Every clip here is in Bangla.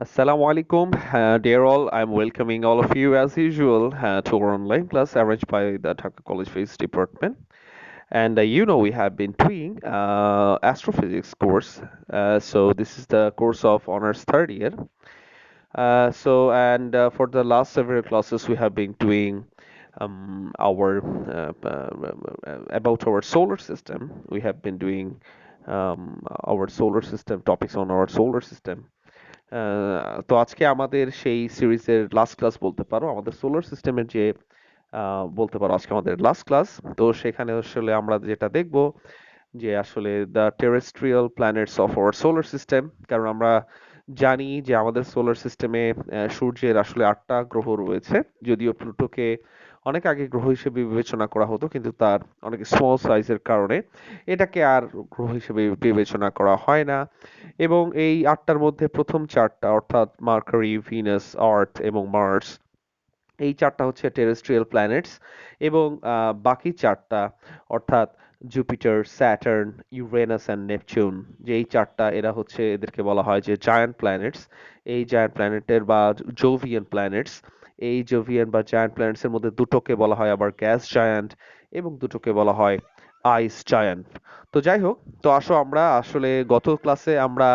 Assalamu alaikum, dear all. I'm welcoming all of you as usual to our online class arranged by the Dhaka College Physics Department. And we have been doing Astrophysics course. So this is the course of honors third year. For the last several classes, we have been doing our about our solar system. We have been doing our solar system topics on our solar system. তো আজকে আমাদের সেই সিরিজের লাস্ট ক্লাস বলতে পারো আমাদের সোলার সিস্টেমের যে বলতে পারো আজকে আমাদের লাস্ট ক্লাস তো সেখানে আসলে আমরা যেটা দেখব যে আসলে the terrestrial planets of our solar system কারণ আমরা জানি যে আমাদের সোলার সিস্টেমে সূর্যের আসলে 8টা গ্রহ রয়েছে যদিও প্লুটোকে অনেক আগে গ্রহ হিসেবে বিবেচনা করা হতো কিন্তু তার অনেক স্মল সাইজের কারণে এটাকে আর গ্রহ হিসেবে বিবেচনা করা হয় না এবং এই 8টার মধ্যে প্রথম 4টা অর্থাৎ মার্কারি ভিনাস আর্থ এবং মার্স এই 4টা হচ্ছে টেরেস্ট্রিয়াল প্ল্যানেটস এবং বাকি 4টা অর্থাৎ Jupiter Saturn Uranus and Neptune যে এই 4টা এরা হচ্ছে এদেরকে বলা হয় যে জায়ান্ট প্ল্যানেটস এই জায়ান্ট প্ল্যানেটের বা জোভিয়ান প্ল্যানেটস এই জোভিয়ান বা জায়ান্ট প্ল্যানেটসের মধ্যে দুটোকে বলা হয় আবার গ্যাস জায়ান্ট এবং দুটোকে বলা হয় আইস জায়ান্ট তো যাই হোক তো আসো আমরা আসলে গত ক্লাসে আমরা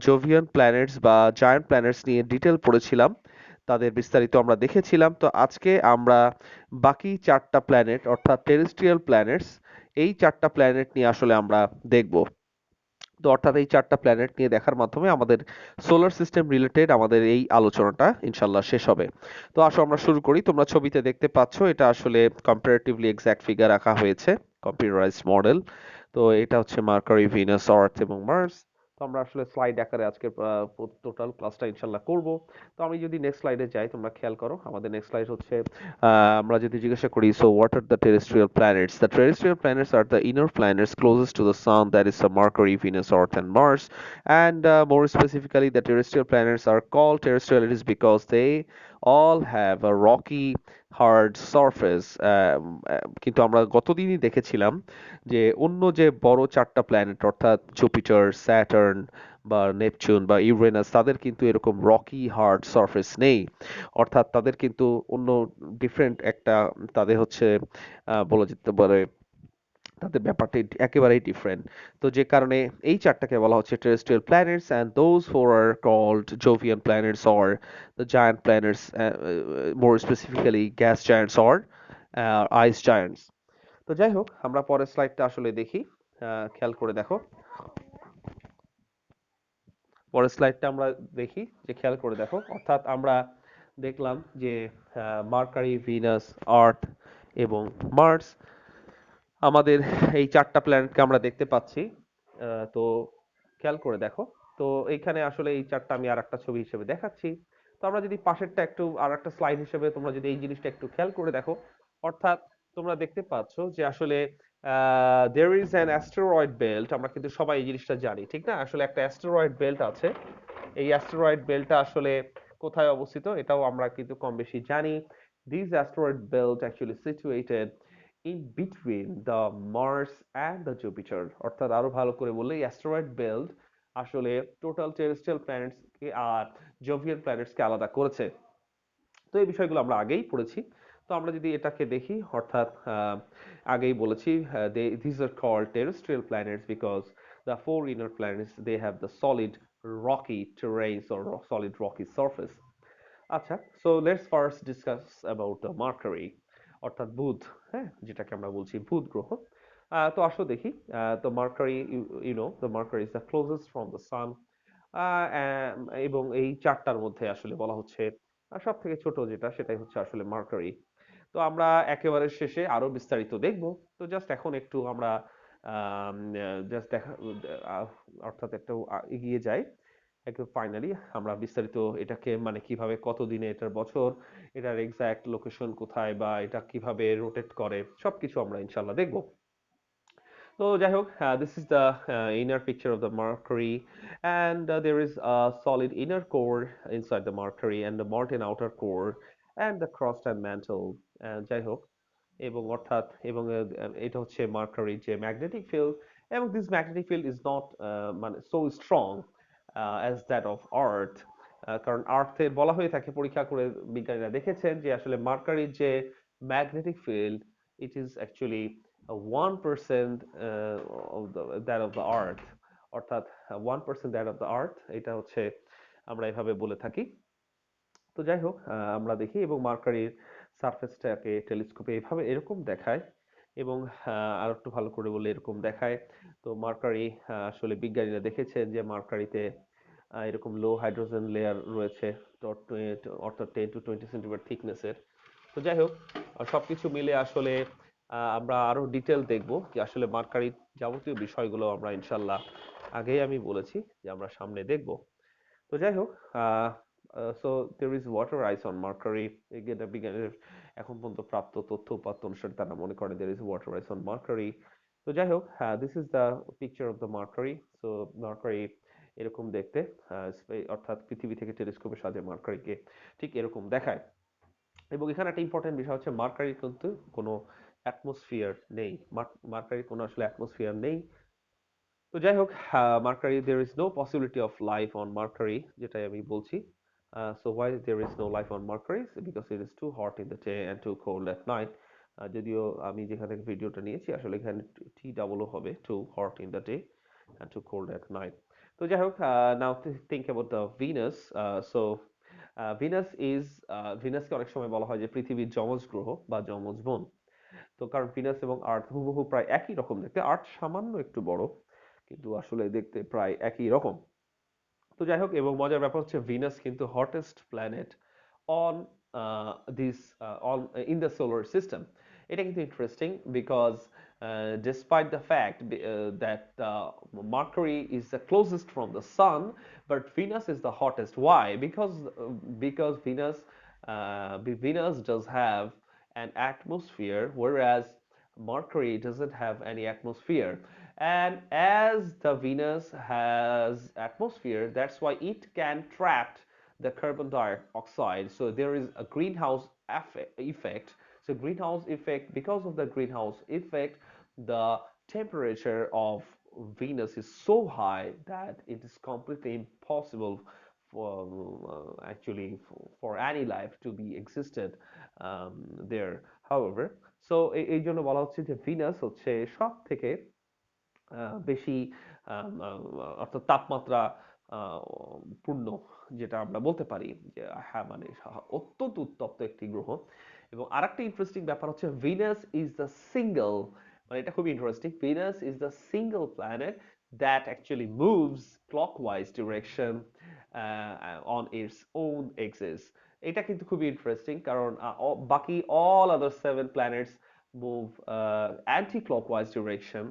জোভিয়ান প্ল্যানেটস বা জায়ান্ট প্ল্যানেটস নিয়ে ডিটেল পড়েছিলাম তাদের বিস্তারিত আমরা দেখেছিলাম তো আজকে আমরা বাকি 4টা প্ল্যানেট অর্থাৎ টেরেস্ট্রিয়াল প্ল্যানেটস এই 4টা প্ল্যানেট নিয়ে আসলে আমরা দেখব তো অর্থাৎ এই 4টা প্ল্যানেট নিয়ে দেখার মাধ্যমে আমাদের সোলার সিস্টেম রিলেটেড আমাদের এই আলোচনাটা ইনশাল্লাহ শেষ হবে তো আসো আমরা শুরু করি তোমরা ছবিতে দেখতে পাচ্ছ এটা আসলে কম্পারেটিভলি এক্সাক্ট ফিগার রাখা হয়েছে কম্পিউটারাইজড মডেল তো এটা হচ্ছে মার্কারি ভিনাস আর্থ এবং মার্স তো আমরা আসলে স্লাইড আকারে আজকে টোটাল ক্লাসটা ইনশাল্লাহ করব তো আমি যদি নেক্সট স্লাইডে যাই তোমরা খেয়াল করো আমাদের নেক্সট স্লাইড হচ্ছে আমরা যদি জিজ্ঞাসা করি so what are the terrestrial planets the terrestrial planets are the inner planets closest to the sun, that is Mercury, Venus, Earth, and Mars. And more specifically, the terrestrial planets are called terrestrial. It is because they all have a rocky, hard surface. কিন্তু আমরা গতদিনই দেখেছিলাম যে অন্য যে বড় 4টা প্ল্যানেট অর্থাৎ জুপিটার, স্যাটার্ন বা নেপচুন বা ইউরেনাস তাদের কিন্তু এরকম রকি হার্ড সারফেস নেই অর্থাৎ তাদের কিন্তু অন্য ডিফারেন্ট একটা তাদের হচ্ছে বলা যেতে পারে তাদের ব্যাপারটা একেবারেই ডিফারেন্ট তো যে কারণে এই 4টাকে বলা হচ্ছে terrestrial planets and those four are called Jovian planets or the giant planets more specifically gas giants or ice giants তো যাই হোক আমরা পরের স্লাইডটা আসলে দেখি খেয়াল করে দেখো পরের স্লাইডটা আমরা দেখি যে খেয়াল করে দেখো অর্থাৎ আমরা দেখলাম যে মার্কারি ভিনাস আর্থ এবং মার্স আমাদের এই 4টা প্ল্যানেটকে আমরা দেখতে পাচ্ছি তো খেয়াল করে দেখো তো এইখানে আসলে এই 4টা আমি আর একটা ছবি হিসেবে দেখাচ্ছি তো আমরা যদি পাশেরটা একটু আর একটা স্লাইড হিসেবে তোমরা যদি এই জিনিসটা একটু খেয়াল করে দেখো অর্থাৎ তোমরা দেখতে পাচ্ছ যে আসলে there is an asteroid belt আমরা কিন্তু সবাই এই জিনিসটা জানি ঠিক না আসলে একটা অ্যাস্টেরয়েড বেল্ট আছে এই অ্যাস্টেরয়েড বেল্টটা আসলে কোথায় অবস্থিত এটাও আমরা কিন্তু কম বেশি জানি this asteroid belt actually situated in between the Mars and the Jupiter অর্থাৎ আরো ভালো করে বললে এই অ্যাস্টেরয়েড বেল্ট আসলে টোটাল টেরেস্ট্রিয়াল প্ল্যানেটস কে আর জোভিয়ান প্ল্যানেটস কে আলাদা করেছে তো এই বিষয়গুলো আমরা আগেই পড়েছি তো আমরা যদি এটাকে দেখি অর্থাৎ আগেই বলেছি these are called terrestrial planets because the four inner planets they have the solid rocky terrains or solid rocky surface আচ্ছা so let's first discuss about the mercury অর্থাৎ বুধ হ্যাঁ যেটাকে আমরা বলছি বুধ গ্রহ তো আসো দেখি তো Mercury you know the Mercury is the closest from the sun এবং এই 4টার মধ্যে আসলে বলা হচ্ছে সব থেকে ছোট যেটা সেটাই হচ্ছে আসলে মার্কারি তো আমরা একেবারে শেষে আরো বিস্তারিত দেখব তো জাস্ট এখন একটু আমরা জাস্ট দেখা আহ, অর্থাৎ একটু এগিয়ে যাই একদম ফাইনালি আমরা বিস্তারিত এটাকে মানে কিভাবে কতদিনে এটার বছর এটার এক্সাক্ট লোকেশন কোথায় বা এটা কিভাবে রোটেট করে সবকিছু আমরা ইনশাল্লাহ দেখব তো যাই হোক this is the inner picture of the Mercury and there is a solid inner core inside the Mercury and the molten outer core and the crust and mantle যাই হোক এবং অর্থাৎ এবং এটা হচ্ছে মার্কারির যে ম্যাগনেটিক ফিল্ড এবং this magnetic field is not মানে so strong as that of Earth কারণ আর্থের বলা হয়ে থাকে পরীক্ষা করে বিজ্ঞানীরা দেখেছেন যে আসলে মার্কারির যে magnetic field it is actually 1% of the আর্থ, অর্থাৎ 1% দ্যাট অফ দ্য আর্থ, এটা হচ্ছে আমরা এভাবে বলে থাকি। তো যাই হোক, আমরা দেখি এবং মার্কারির সারফেসটাকে টেলিস্কোপে এভাবে এরকম দেখায় এবং আর একটু ভালো করে বললে এরকম দেখায়। তো মার্কারি আসলে বিজ্ঞানীরা দেখেছেন যে মার্কারিতে এরকম লো হাইড্রোজেন লেয়ার রয়েছে, অর্থাৎ 10 to 20 সেন্টিমিটার থিকনেসের। তো যাই হোক, সবকিছু মিলে আসলে আমরা আরো ডিটেল দেখব যে আসলে মার্কারির যাবতীয় বিষয়গুলো আমরা ইনশাল্লাহ আগেই আমি বলেছি যে আমরা সামনে দেখব। তো যাই হোক, so there is water ice on Mercury. এটা বিজ্ঞানীদের এখন পর্যন্ত প্রাপ্ত তথ্য উপাত্ত অনুসারে তারা মনে করে there is water ice on Mercury. তো যাই হোক, this is the picture of the Mercury. So Mercury এরকম দেখতে, অর্থাৎ পৃথিবী থেকে টেলিস্কোপের সাহায্যে মার্কারিকে ঠিক এরকম দেখায়। এবং এখানে একটা ইম্পর্টেন্ট বিষয় হচ্ছে মার্কারির কিন্তু কোনো অ্যাটমসফিয়ার নেই। মার্কারির কোনো আসলে অ্যাটমসফিয়ার নেই। তো যাই হোক, mercury there is no possibility of life on Mercury, যেটাই আমি বলছি। So why there is no life on Mercury? Because it is too hot in the day and too cold at night. যদিও আমি যেখান থেকে ভিডিওটা নিয়েছি আসলে এখানে টি ডাবল হবে too hot in the day and too cold at night. তো যাই হোক, now think about the Venus. So Venus is ভিনাসকে অনেক সময় বলা হয় যে পৃথিবীর যমজ গ্রহ বা যমজ বোন। তো কারণ ভিনাস এবং আর্থ হুবহু প্রায় একই রকম দেখতে, আর্থ সামান্য একটু বড় কিন্তু আসলে দেখতে প্রায় একই রকম। তো যাই হোক, এবং মজার ব্যাপার হচ্ছে ভিনাস কিন্তু hottest planet on this on in the solar system. এটা কিন্তু interesting because despite the fact that Mercury is the closest from the sun, but Venus is the hottest. Why? Because Venus does have an atmosphere, whereas Mercury doesn't have any atmosphere. And as the Venus has atmosphere, that's why it can trap the carbon dioxide. So there is a greenhouse effect. So greenhouse effect, because of the greenhouse effect, the temperature of Venus is so high that it is completely impossible for any life to be existed there. However, so এই জন্য বলা হচ্ছে যে ভিনাস হচ্ছে সব থেকে বেশি অর্থাৎ তাপমাত্রা আহ, পূর্ণ, যেটা আমরা বলতে পারি যে হ্যাঁ মানে অত্যন্ত উত্তপ্ত একটি গ্রহ। এবং আরেকটা ইন্টারেস্টিং ব্যাপার হচ্ছে ভিনাস ইজ দ্য সিঙ্গেল, মানে এটা খুবই interesting, Venus is the single planet that actually moves clockwise direction on its own axis. এটা কিন্তু খুবই ইন্টারেস্টিং কারণ বাকি all other 7 planets move anti-clockwise direction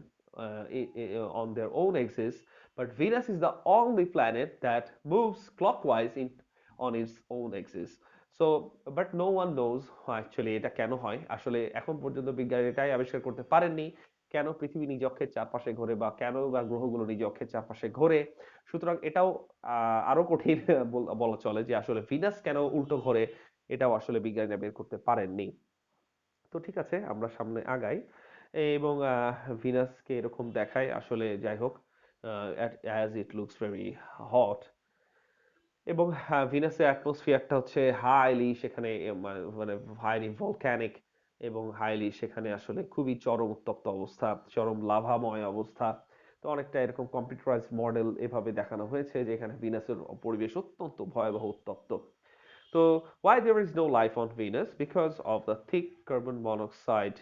on their own axis, but Venus is the only planet that moves clockwise on its own axis. So, but no one knows actually এটা কেন হয়। আসলে এখন পর্যন্ত বিজ্ঞানী এটাই আবিষ্কার করতে পারেননি কেন পৃথিবী নিজ অক্ষের চারপাশে ঘোরে বা কেন বা গ্রহগুলো নিজ অক্ষের চারপাশে ঘোরে। সুতরাং এটাও আরো কঠিন বলা চলে যে আসলে ভিনাস কেন উল্টো ঘোরে, এটাও আসলে বিজ্ঞানীরা বের করতে পারেননি। তো ঠিক আছে, আমরা সামনে আগাই এবং ভিনাসকে এরকম দেখায় আসলে। যাই হোক, as it looks very hot. এবং ভিনাসের অ্যাটমসফিয়ারটা হচ্ছে হাইলি সেখানে মানে হাইলি ভলক্যানিক এবং হাইলি সেখানে আসলে খুবই চরম উত্তপ্ত অবস্থা, চরম লাভাময় অবস্থা। তো অনেকটা এরকম কম্পিউটারাইজড মডেল এভাবে দেখানো হয়েছে যে এখানে ভিনাসের পরিবেশ অত্যন্ত ভয়াবহ উত্তপ্ত। So why there is no life on Venus? Because of the thick carbon monoxide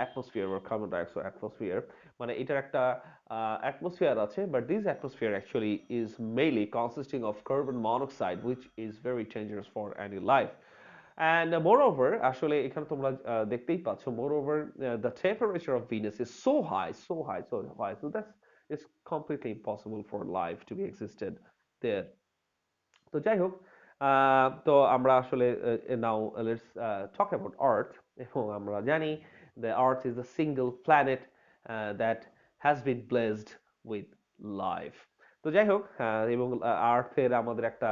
atmosphere or carbon dioxide atmosphere. মানে এটার একটা atmosphere আছে, but this atmosphere actually is mainly consisting of carbon monoxide, which is very dangerous for any life. And moreover, আসলে এখানে তোমরা দেখতেই পাচ্ছ, moreover, the temperature of Venus is so high, so high, so high. So that's it's completely impossible for life to be existed there. তো যাই হোক, তো আমরা আসলে নাও লেটস টক অ্যাবাউট আর্থ। এবং আমরা জানি the earth is the single planet that has been blessed with life. তো যাই হোক, এবং আর্থের আমাদের একটা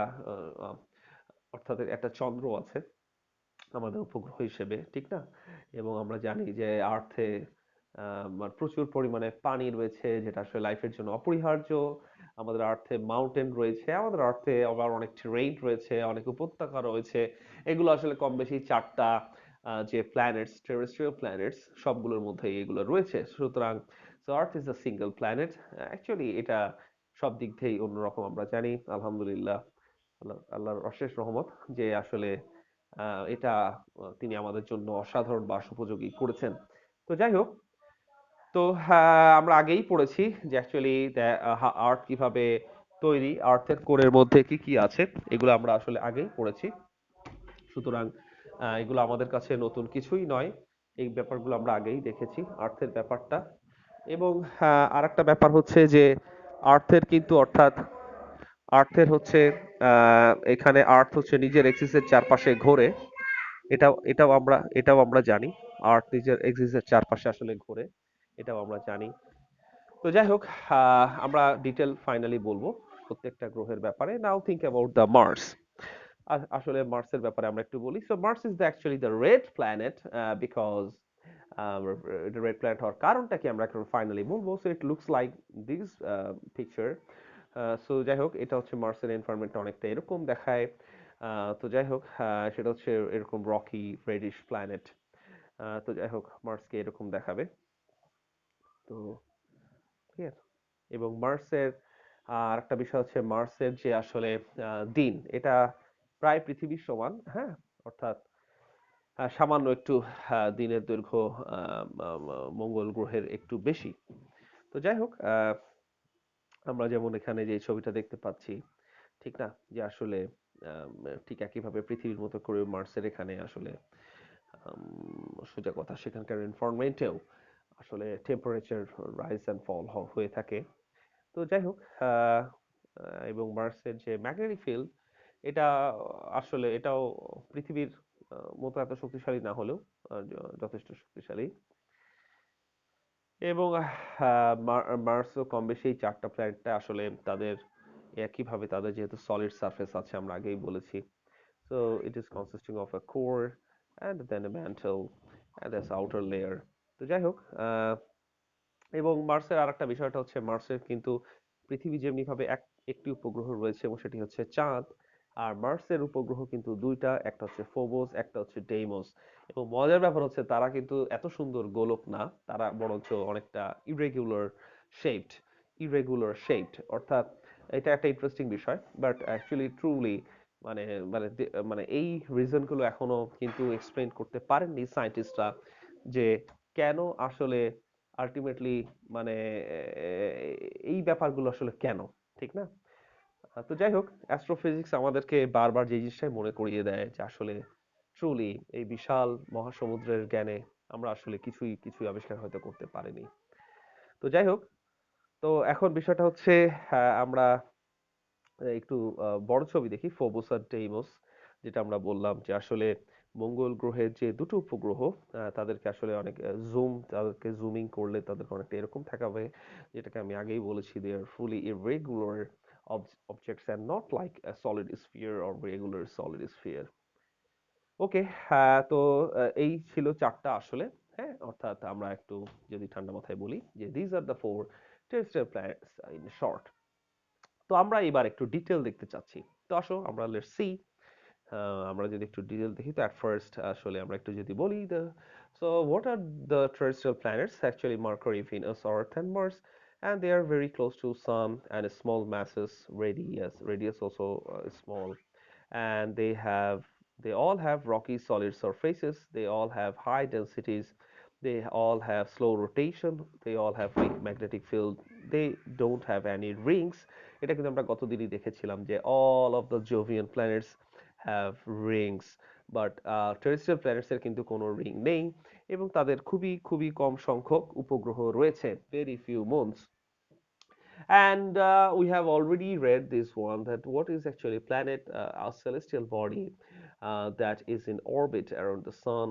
অর্থাৎ একটা চন্দ্র আছে আমাদের উপগ্রহ হিসেবে, ঠিক না? এবং আমরা জানি যে আর্থে প্রচুর পরিমাণে পানি রয়েছে যেটা আসলে লাইফের জন্য অপরিহার্য। আমাদের আর্থে মাউন্টেন রয়েছে, আমাদের আর্থে আবার অনেক টেরেইন রয়েছে, অনেক উপত্যকা রয়েছে। এগুলো আসলে কম বেশি চারটা যে প্ল্যানেটস, টেরেস্ট্রিয়াল প্ল্যানেটস, সবগুলোর মধ্যেই এগুলো রয়েছে। সুতরাং so earth is a single planet. Actually এটা সব দিক থেকেই অন্যরকম আমরা জানি। আলহামদুলিল্লাহ, আল্লাহর অশেষ রহমত যে আসলে এটা তিনি আমাদের জন্য অসাধারণ বাসোপযোগী করেছেন। তো যাই হোক, তো আমরা আগেই পড়েছি যে অ্যাকচুয়ালি আর্থ কিভাবে তৈরি, আর্থের কোরের মধ্যে কি কি আছে, এগুলো আমরা আসলে আগেই পড়েছি। সুতরাং এগুলো আমাদের কাছে নতুন কিছুই নয়। এই ব্যাপারগুলো আমরা আগেই দেখেছি, আর্থের ব্যাপারটা। এবং আরেকটা ব্যাপার হচ্ছে যে আর্থের কিন্তু অর্থাৎ আর্থের হচ্ছে এখানে আর্থ হচ্ছে নিজের এক্সিসের চারপাশে ঘোরে। এটাও আমরা জানি। আর্থ নিজের এক্সিসের চারপাশে আসলে ঘোরে, এটাও আমরা জানি। তো যাই হোক, আমরা ডিটেল ফাইনালি বলবো প্রত্যেকটা গ্রহের ব্যাপারে। Now think about the Mars. আসলে মার্সের ব্যাপারে আমরা একটু বলি। So Mars is the actually the red planet, because এটা রেড প্ল্যানেট হওয়ার কারণটা কি আমরা এখন ফাইনালি বলবো। So it looks like this picture. So যাই হোক, এটা হচ্ছে মার্সের এনভায়রনমেন্টটা অনেকটা এরকম দেখায়। তো যাই হোক, সেটা হচ্ছে এরকম রকি রেডিশ প্ল্যানেট। তো যাই হোক, মার্সকে এরকম দেখাবে। তো ঠিক আছে। এবং মার্সের আরেকটা বিষয় হচ্ছে মার্সের যে আসলে দিন, এটা প্রায় পৃথিবীর সমান, হ্যাঁ। অর্থাৎ সামান্য একটু দিনের দৈর্ঘ্য মঙ্গল গ্রহের একটু বেশি। তো যাই হোক, আমরা যেমন এখানে যে ছবিটা দেখতে পাচ্ছি, ঠিক না, যে আসলে আম, ঠিক একইভাবে পৃথিবীর মতো করে মার্সের এখানে আসলে সোজা কথা সেখানকার এনভায়রনমেন্টেও আসলে টেম্পারেচার রাইজ অ্যান্ড ফল হয়ে থাকে। তো যাই হোক, আহ, এবং মার্সের যে ম্যাগনেটিক ফিল্ড, এটা আসলে এটাও পৃথিবীর মতো এত শক্তিশালী না হলেও যথেষ্ট শক্তিশালী। এবং মার্সও কম বেশি এই চারটা প্ল্যানেটটা আসলে তাদের একইভাবে, তাদের যেহেতু সলিড সারফেস আছে আমরা আগেই বলেছি। So it is consisting of a core and then a mantle and that's outer layer. তো যাই হোক, এবং মার্সের আরেকটা বিষয়টা হচ্ছে মার্সের কিন্তু পৃথিবী যেমনি ভাবে একটি উপগ্রহ রয়েছে এবং সেটি হচ্ছে চাঁদ। আর মার্সের উপগ্রহ কিন্তু দুইটা, একটা হচ্ছে ফোবস, একটা হচ্ছে ডেইমস। এবং মজার ব্যাপার হচ্ছে তারা কিন্তু এত সুন্দর গোলক না, তারা বরঞ্চ অনেকটা ইরেগুলার শেপড। অর্থাৎ এটা একটা ইন্টারেস্টিং বিষয়, বাট অ্যাকচুয়ালি ট্রুলি মানে মানে এই রিজনগুলো এখনো কিন্তু এক্সপ্লেন করতে পারেননি সায়েন্টিস্টরা, যে কেন আসলে আলটিমেটলি মানে এই ব্যাপারগুলো আসলে কেন, ঠিক না। তো যাই হোক, অ্যাস্ট্রোফিজিক্স আমাদেরকে বারবার যে জিনিসটাই মনে করিয়ে দেয় যে আসলে ট্রুলি এই বিশাল মহাসমুদ্রের জ্ঞানে আমরা আসলে কিছুই কিছুই আবিষ্কার হয়তো করতে পারিনি। তো যাই হোক, তো এখন বিষয়টা হচ্ছে আমরা একটু বড় ছবি দেখি, ফোবস আর ডেইমস। যেটা আমরা বললাম যে আসলে মঙ্গল গ্রহের যে দুটো উপগ্রহ, তাদেরকে আসলে অনেক তাদেরকে জুমিং করলে তাদেরকে অনেকটা এরকম থাকাবে, যেটাকে আমি আগেই বলেছি, দে আর ফুলি irregular objects and not like a solid sphere or regular solid sphere. ওকে, তো এই ছিল চারটা আসলে, হ্যাঁ। অর্থাৎ আমরা একটু যদি ঠান্ডা মাথায় বলি যে these are the four terrestrial planets in short। তো আমরা এবার একটু ডিটেল দেখতে চাচ্ছি। তো আসো আমরা লেটস সি। আমরা যদি একটু ডিটেল দেখি, তো at first আসলে আমরা একটু যদি বলি so what are the terrestrial planets? Actually Mercury, Venus, Earth and Mars, and they are very close to Sun and small masses, radius also small, and they all have rocky solid surfaces, they all have high densities, they all have slow rotation, they all have weak magnetic field, they don't have any rings। এটা কিন্তু আমরা গতদিনই দেখেছিলাম যে all of the Jovian planets have rings, but terrestrial planets এর কিন্তু কোনো রিং নেই এবং তাদের খুবই খুবই কম সংখ্যক উপগ্রহ রয়েছে, very few moons। And we have already read this one, that what is actually a planet, a celestial body that is in orbit around the sun,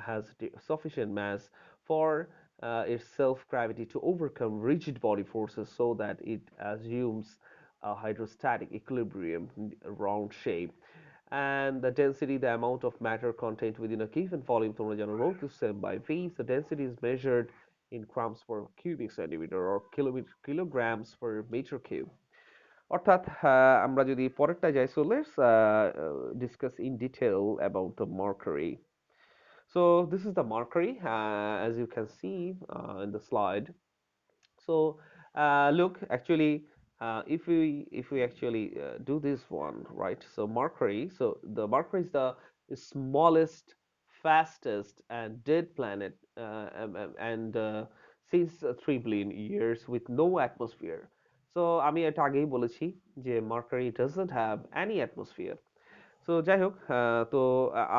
has sufficient mass for its self-gravity to overcome rigid body forces so that it assumes a hydrostatic equilibrium round shape. And the density, the amount of matter contained within a given volume, তোমরা জানো rho to cell by V, the density is measured in grams per cubic centimeter or kilograms per meter cube. অর্থাৎ আমরা যদি পরেরটা যাই, so let's discuss in detail about the Mercury. So this is the Mercury, as you can see in the slide. So look, actually, if we actually do this one, right? So Mercury, so the Mercury is the smallest, fastest, and dead planet, and since 3 billion years with no atmosphere. So আমি এটা আগেই বলেছি যে Mercury doesn't have any atmosphere. তো যাই হোক, তো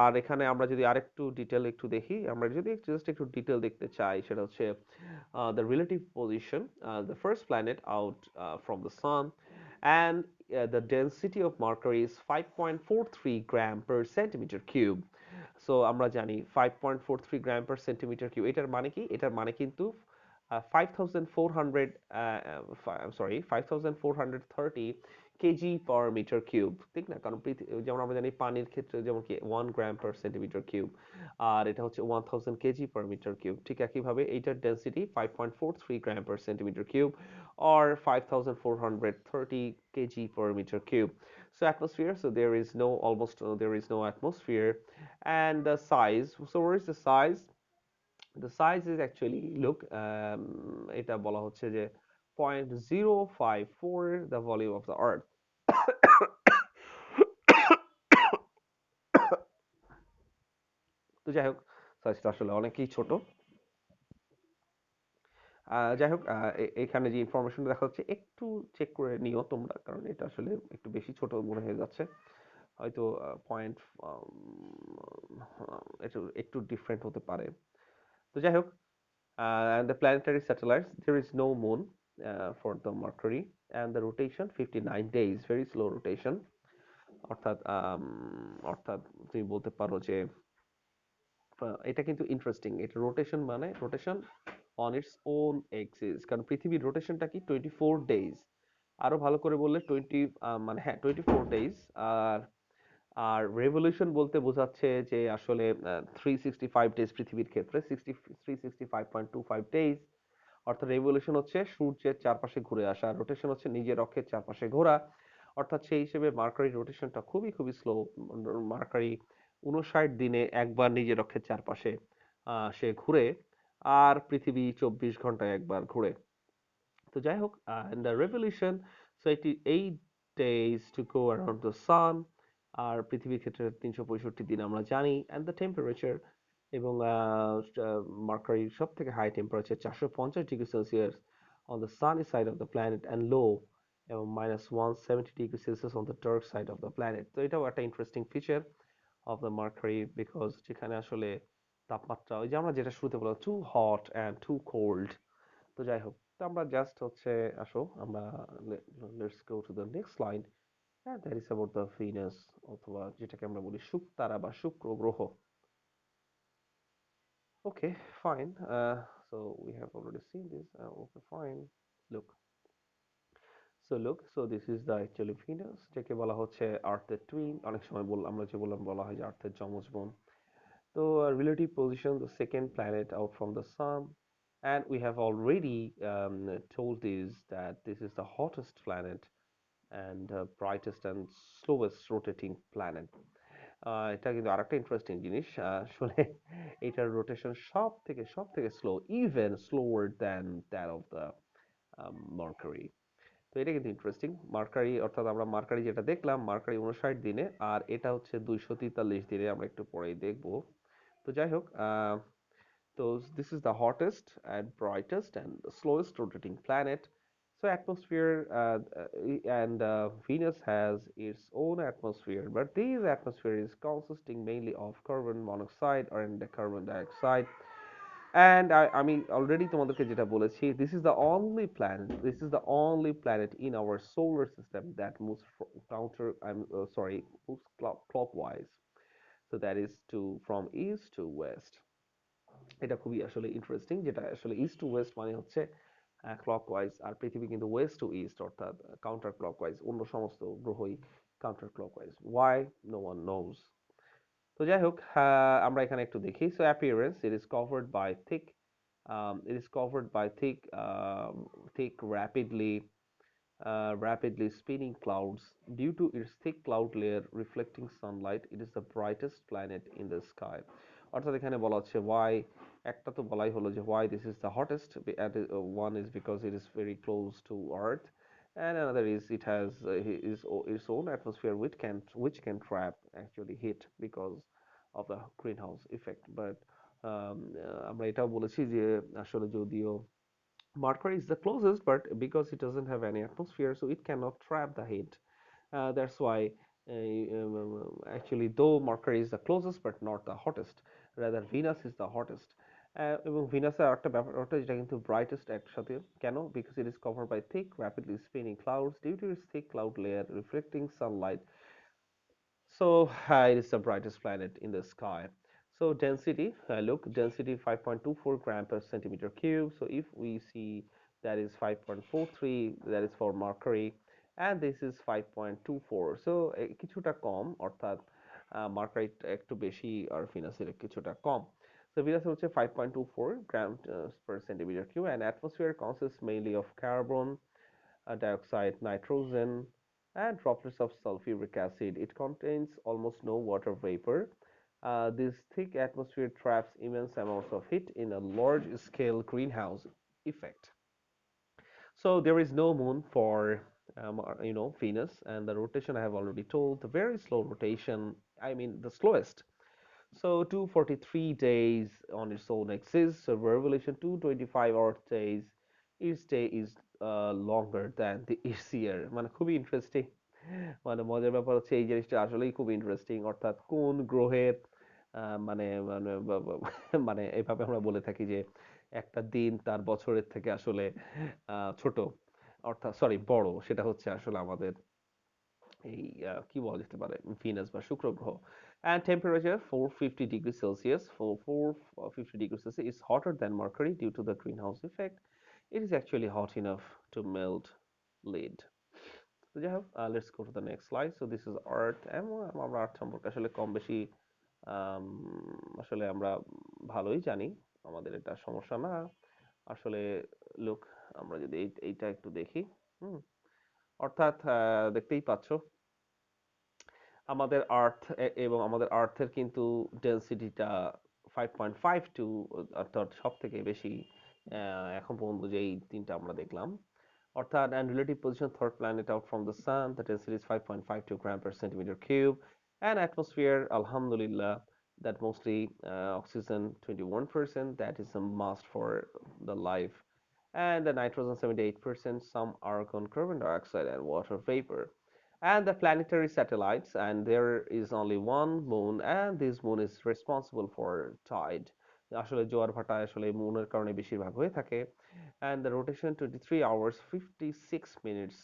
আর এখানে আমরা যদি আরেকটু ডিটেল একটু দেখি, আমরা যদি জাস্ট একটু ডিটেল দেখতে চাই, সেটা হচ্ছে the relative position, the first planet out from the sun, and the density of Mercury is 5.43 gram per centimeter cube. So আমরা জানি 5.43 গ্রাম per centimeter cube, এটার মানে কি? এটার মানে কিন্তু 5400 I'm sorry 5430 KG per metre cube, ঠিক না? কারণ যেমন আমরা জানি পানির ক্ষেত্রে যেমন কি 1 গ্রাম পার সেন্টিমিটার কিউব, আর এটা হচ্ছে 1000 কেজি পার মিটার কিউব। ঠিক একইভাবে এইটার density 5.43 gram per centimetre cube or 5430 kg per meter cube. So atmosphere, so there is no almost there is no atmosphere. And the size, so where is the size? The size is actually look, এটা বলা হচ্ছে যে 0.054 the volume of the earth. তো যাই হোক, সাইজটা আসলে অনেকই ছোট। যাই হোক, এখানে যে ইনফরমেশনটা দেখা হচ্ছে একটু চেক করে নিও তোমরা, কারণ এটা আসলে একটু বেশি ছোট মনে হয়ে যাচ্ছে। হয়তো পয়েন্ট একটু একটু ডিফারেন্ট হতে পারে। তো যাই হোক, and the planetary satellites, there is no moon for the Mercury, and the rotation 59 days, very slow rotation. অর্থাৎ অর্থাৎ তুমি বলতে পারো যে এটা কিন্তু ইন্টারেস্টিং, এটা রোটেশন মানে rotation on its own axis, কারণ পৃথিবীর রোটেশনটা কি 24 ডেজ, আরো ভালো করে বললে 20 মানে হ্যাঁ 24 ডেজ। আর আর রেভলিউশন বলতে বোঝাচ্ছে যে আসলে 365 ডেজ পৃথিবীর ক্ষেত্রে 365.25 ডেজ। অর্থাৎ রেভলিউশন হচ্ছে সূর্যের চারপাশে ঘুরে আসা, রোটেশন হচ্ছে নিজের অক্ষের চারপাশে ঘোরা। অর্থাৎ সেই হিসেবে মার্কারি রোটেশনটা খুবই খুবই স্লো। মার্কারি 59 দিনে একবার নিজের অক্ষের চারপাশে সে ঘুরে, আর পৃথিবী 24 ঘন্টায় একবার ঘুরে। তো যাই হোক, and the revolution, so 88 days to go around the sun, আর পৃথিবীর ক্ষেত্রে 365 দিন আমরা জানি। and the temperature, এবং মার্কারির সব থেকে high temperature 450 degree Celsius on the sunny side of the planet and low এবং -170 degree Celsius on the dark side of the planet. তো এটাও একটা interesting feature of the Mercury, because যেখানে আসলে তাপমাত্রা ওই যে আমরা যেটা শুরুতে বললাম too hot and too cold. তো যাই হোক, তো আমরা জাস্ট হচ্ছে আসো আমরা let's go to the next slide, and that is about the Venus, অথবা যেটাকে আমরা বলি শুকতারা বা শুক্র গ্রহ। Okay, fine. So we have already seen this. Okay, fine. Look. So look, so this is the actually Venus, যাকে বলা হচ্ছে আর্থের টুইন। অনেক সময় আমরা যে বললাম বলা হয় যে আর্থের যমজ বোন। So relative position, the second planet out from the sun, and we have already told this that this is the hottest planet and brightest and slowest rotating planet. এটা কিন্তু আরেকটা ইন্টারেস্টিং জিনিস, আসলে এটার রোটেশন সব থেকে slow, even slower than that of the mercury. তো এটা কিন্তু ইন্টারেস্টিং। মার্কারি অর্থাৎ আমরা মার্কারি যেটা দেখলাম, মার্কারি 59 দিনে, আর এটা হচ্ছে 243 দিনে, আমরা একটু পরেই দেখবো। তো যাই হোক, so this is the hottest and brightest and the slowest rotating planet. So atmosphere, and Venus has its own atmosphere, but this atmosphere is consisting mainly of carbon monoxide and the carbon dioxide. And আমি already তোমাদেরকে যেটা বলেছি, this is the only planet in our solar system that moves moves clockwise. So that is from east to west. এটা খুবই আসলে ইন্টারেস্টিং, যেটা আসলে ইস্ট টু ওয়েস্ট মানে হচ্ছে ক্লকওয়াইজ, আর পৃথিবী কিন্তু ওয়েস্ট টু ইস্ট অর্থাৎ কাউন্টার ক্লকওয়াইজ, অন্য সমস্ত গ্রহই counter clockwise. Why? No one knows. তো যাই হোক, আমরা এখানে একটু দেখি। So appearance, it is covered by thick, rapidly rapidly spinning clouds. Due to its thick cloud layer reflecting sunlight, it is the brightest planet in the sky. অর্থাৎ এখানে বলা হচ্ছে why, একটা তো বলাই হলো যে why this is the hottest. One is because it is very close to Earth, and another is it has its own atmosphere which can trap actually heat because of the greenhouse effect. But আমরা এটাও বলেছি যে আসলে যদিও Mercury is the closest, but because it doesn't have any atmosphere, so it cannot trap the heat. That's why, actually, though Mercury is the closest, but not the hottest, rather Venus is the hottest. এবং ভিনাসের আরেকটা ব্যাপারটা যেটা কিন্তু ব্রাইটেস্ট একসাথে কেন because it is cover by thick rapidly spinning clouds due to its thick cloud layer reflecting sunlight. So it is the brightest planet in the sky. So density, look, density 5.24 gram per centimeter cube. So if we see that is 5.43, that is for Mercury, and this is 5.24. So কিছুটা কম অর্থাৎ Mercury একটু বেশি আর Venus-এর কিছুটা কম. So Venus হচ্ছে 5.24 gram per centimeter cube, and atmosphere consists mainly of carbon dioxide, nitrogen, and droplets of sulfuric acid. It contains almost no water vapor. This thick atmosphere traps immense amounts of heat in a large-scale greenhouse effect. So there is no moon for Venus, and the rotation I have already told. The very slow rotation, I mean the slowest. So 243 days on its own axis. So revolution 225 Earth days. Each day is longer than the each year. মানে খুবই ইন্টারেস্টিং। মানে মজার ব্যাপার হচ্ছে এই জিনিসটা আসলেই খুব ইন্টারেস্টিং। অর্থাৎ কোন গ্রহের মানে মানে মানে এভাবে আমরা বলে থাকি যে একটা দিন তার বছরের থেকে আসলে ছোট, অর্থাৎ সরি বড়, সেটা হচ্ছে আসলে আমাদের এই কি বলা যেতে পারে ভিনাস বা শুক্র গ্রহ। And temperature 450 degrees Celsius, for 450 degrees Celsius is hotter than Mercury due to the greenhouse effect. It is actually hot enough to melt lead. তো যাই হোক, let's go to the next slide. So this is Earth, এবং আমরা Earth সম্পর্কে আসলে কম বেশি আম, আসলে আমরা ভালোই জানি, আমাদের এটা সমস্যা না আসলে। লুক, আমরা যদি এইটা একটু দেখি, হুম, অর্থাৎ দেখতেই পাচ্ছ আমাদের আর্থ এবং আমাদের আর্থের কিন্তু ডেনসিটিটা 5.52, অর্থাৎ সব থেকে বেশি এখন পর্যন্ত যেই তিনটা আমরা দেখলাম, অর্থাৎ and relative position third planet out from the sun, the density is 5.52 gram per centimeter cube, and atmosphere alhamdulillah that mostly oxygen 21%, that is a must for the life, and the nitrogen 78%, some argon, carbon dioxide, and water vapor. And the planetary satellites, and there is only one moon, and this moon is responsible for tide. আসলে জোয়ার ভাটা আসলে মুনের কারণে বেশিরভাগ হয়ে থাকে। And the rotation 23 hours 56 minutes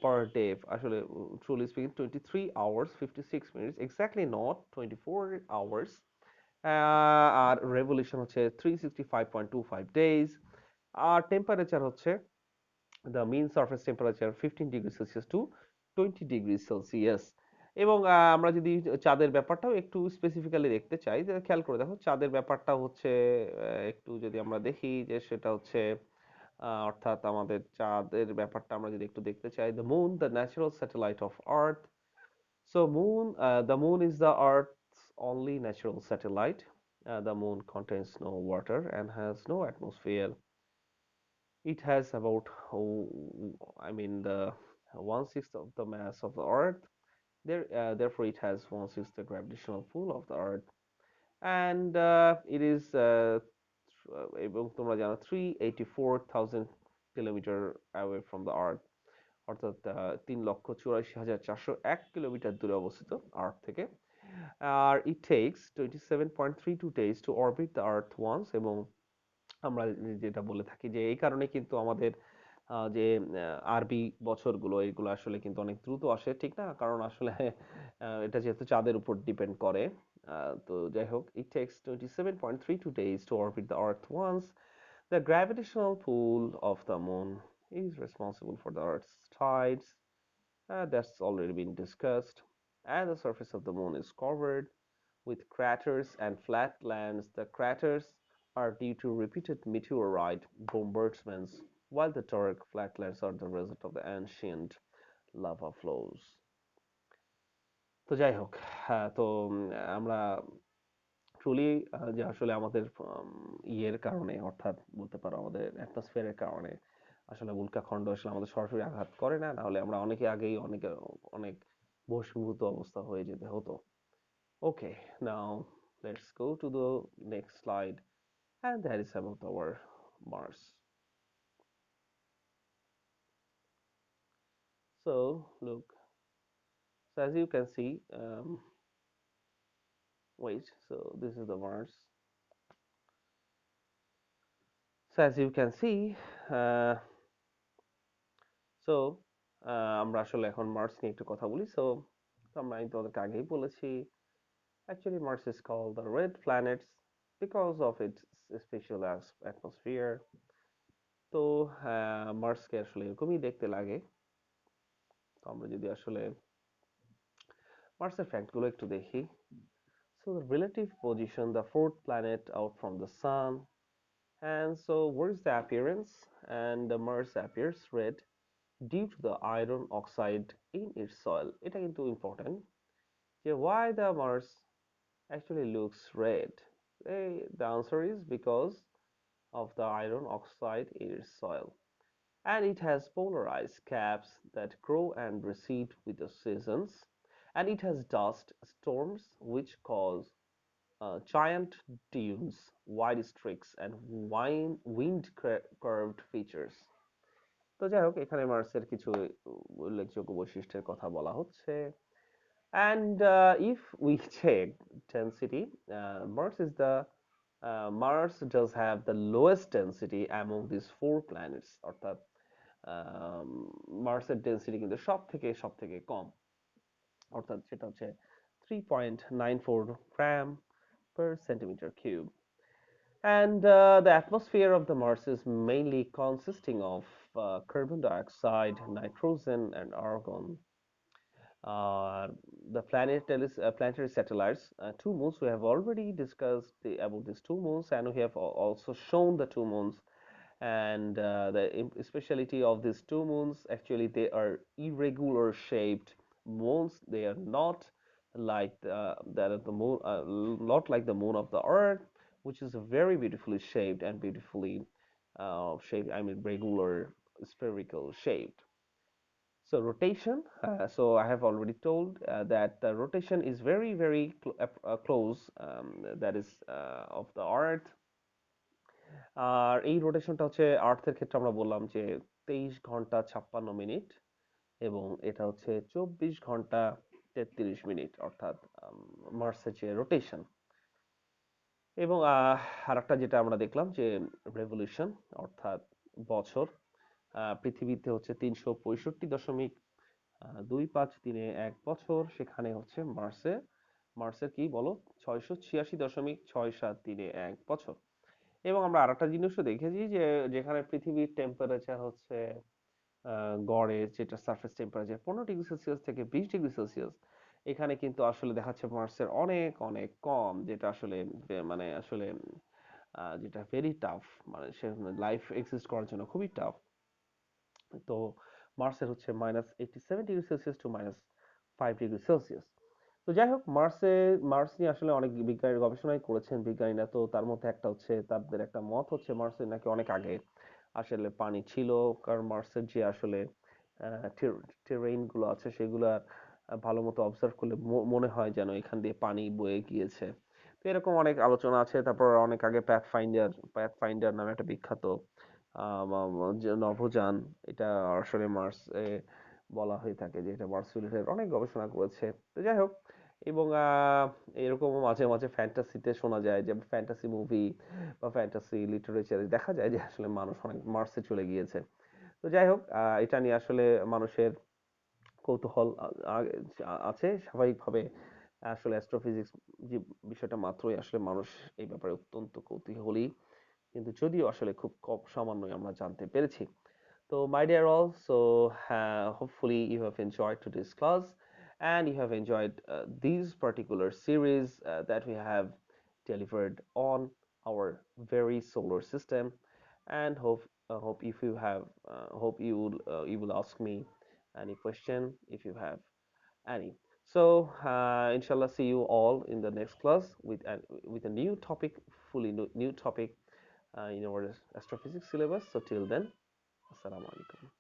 per day. আসলে truly speaking 23 hours 56 minutes, exactly not 24 hours. R revolution হচ্ছে 365.25 days. আর টেম্পারেচার হচ্ছে the mean surface temperature 15 degrees Celsius to 20 degrees Celsius. এবং আমরা যদি চাঁদের ব্যাপারটাও একটু স্পেসিফিক্যালি দেখতে চাই, যে খেয়াল করে দেখো চাঁদের ব্যাপারটা হচ্ছে একটু যদি আমরা দেখি যে সেটা হচ্ছে অর্থাৎ আমাদের চাঁদের ব্যাপারটা আমরা যদি একটু দেখতে চাই, the moon, the natural satellite of earth. So the moon is the earth's only natural satellite. The moon contains no water and has no atmosphere. It has about, I mean, the one-sixth of the mass of the Earth. Therefore, it has one-sixth the gravitational pull of the Earth, and it is এবং তোমরা জানো 384,000 kilometre away from the Earth, অর্থাৎ 3,84,401 কিলোমিটার দূরে অবস্থিত আর্থ থেকে। আর it takes 27.32 days to orbit the Earth once, এবং আমরা যেটা বলে থাকি যে এই কারণে কিন্তু আমাদের যে আরবি বছরগুলো এগুলো আসলে কিন্তু অনেক দ্রুত আসে, ঠিক না? কারণ আসলে এটা যেহেতু চাঁদের উপর ডিপেন্ড করে। তো যাই হোক, it takes 27.32 days to orbit the earth once. The gravitational pull of the moon is responsible for the earth's tides. That's already been discussed. And the surface of the moon is covered with craters and flat lands. The craters are due to repeated meteorite bombardments while the Tauric flatlands are the result of the ancient lava flows. তো যাই হোক, হ্যাঁ, তো আমরা ট্রুলি যে আসলে আমাদের ইয়ের কারণে, অর্থাৎ বলতে পারো আমাদের অ্যাটমসফিয়ারের কারণে আসলে উল্কাখণ্ড আসলে আমাদের সরাসরি আঘাত করে না, নাহলে আমরা অনেকে আগেই অনেক বহিষ্ভূত অবস্থা হয়ে যেতে হতো। Okay, now let's go to the next slide, and that is about our Mars. So look, so as you can see, wait, so this is the Mars. So as you can see, uh, so আমরা আসলে এখন মার্স নিয়ে একটু কথা বলি। সো আমরা আমি তোমাদেরকে আগেই বলেছি, actually Mars is called the red planet because of its special atmosphere. তো মার্সকে আসলে এরকমই দেখতে লাগে। তো আমরা যদি আসলে মার্সের ফ্যাক্টগুলো একটু দেখি। So the relative position, the fourth planet out from the sun. And so what is the appearance? And the Mars appears red due to the iron oxide in its soil. এটা কিন্তু important. যে why the Mars actually looks red? The answer is because of the iron oxide in its soil. And it has polarized caps that grow and recede with the seasons. And it has dust storms which cause giant dunes, wide streaks, and wind curved features. তো যাই হোক, এখানে মার্সের কিছু উল্লেখযোগ্য বৈশিষ্ট্যের কথা বলা হচ্ছে। And if we check density, Mars does have the lowest density among these four planets, অর্থাৎ মার্সের ডেন্সিটি কিন্তু সব থেকে কম, অর্থাৎ সেটা হচ্ছে 3.94 গ্রাম per centimeter cube. And the atmosphere of the Mars is mainly consisting of carbon dioxide, nitrogen, and argon. Uh, the planetary satellites, two moons. We have already discussed about these two moons, and we have also shown the two moons. And the speciality of these two moons, actually, they are irregular shaped moons. They are not like that of the moon, not like the moon of the Earth, which is very beautifully shaped and beautifully shaped. I mean, regular spherical shaped. So rotation, so I have already told that the rotation is very close, that is of the Earth. আর এই রোটেশনটা হচ্ছে আর্থের ক্ষেত্রে আমরা বললাম যে 23 ঘন্টা 56 মিনিট, এবং এটা হচ্ছে 24 ঘন্টা 33 মিনিট, অর্থাৎ মার্সের যে রোটেশন। এবং আরেকটা যেটা আমরা দেখলাম যে রেভলিউশন, অর্থাৎ বছর, পৃথিবীতে হচ্ছে 365.25 দিনে 1 বছর, সেখানে হচ্ছে মার্সের কি বলো, 686.673 দিনে 1 বছর। এবং আমরা আরেকটা জিনিসও দেখেছি যে যেখানে পৃথিবীর টেম্পারেচার হচ্ছে গড়ে যেটা সারফেস টেম্পারেচার 15 ডিগ্রি সেলসিয়াস থেকে 20 ডিগ্রি সেলসিয়াস, এখানে কিন্তু আসলে দেখাচ্ছে মার্সের অনেক অনেক কম, যেটা আসলে মানে আসলে যেটা ভেরি টাফ, মানে সে লাইফ এক্সিস্ট করার জন্য খুবই টাফ। তো মার্সের হচ্ছে -87 degree Celsius to -5 degree Celsius. তো যাই হোক, মার্স নিয়ে আসলে অনেক বিজ্ঞানীরা গবেষণাই করেছেন বিজ্ঞানীরা। তো তার মধ্যে একটা হচ্ছে, তাদের একটা মত হচ্ছে মার্সে নাকি অনেক আগে আসলে পানি ছিল, কারণ মার্সের যে আসলে টেরেইন গুলো আছে সেগুলা ভালো মতো অবজার্ভ করলে মনে হয় যেন এখান দিয়ে পানি বয়ে গিয়েছে। তো এরকম অনেক আলোচনা আছে। তারপর অনেক আগে প্যাথফাইন্ডার নামে একটা বিখ্যাত যে নভোযান, এটা আসলে মার্স বলা হয়ে থাকে যে এটা মার্স রিলেটেড অনেক গবেষণা করেছে। তো যাই হোক, এবং এরকম মাঝে মাঝে ফ্যান্টাসিতে শোনা যায়, যে ফ্যান্টাসি মুভি বা ফ্যান্টাসি লিটারেচারে দেখা যায় যে আসলে মানুষ অনেক মার্সে চলে গিয়েছে। তো যাই হোক, এটা নিয়ে আসলে মানুষের কৌতূহল আছে স্বাভাবিকভাবে। আসলে অ্যাস্ট্রোফিজিক্স যে বিষয়টা মাত্রই আসলে মানুষ এই ব্যাপারে অত্যন্ত কৌতূহলী, কিন্তু যদিও আসলে খুব কম সামান্যই আমরা জানতে পেরেছি। So, my dear all, so hopefully you have enjoyed today's class, and you have enjoyed these particular series that we have delivered on our very solar system, and hope Hope if you have, you will ask me any question if you have any. So, inshallah, see you all in the next class with a new topic, fully new topic in our astrophysics syllabus. So till then, assalamu alaikum.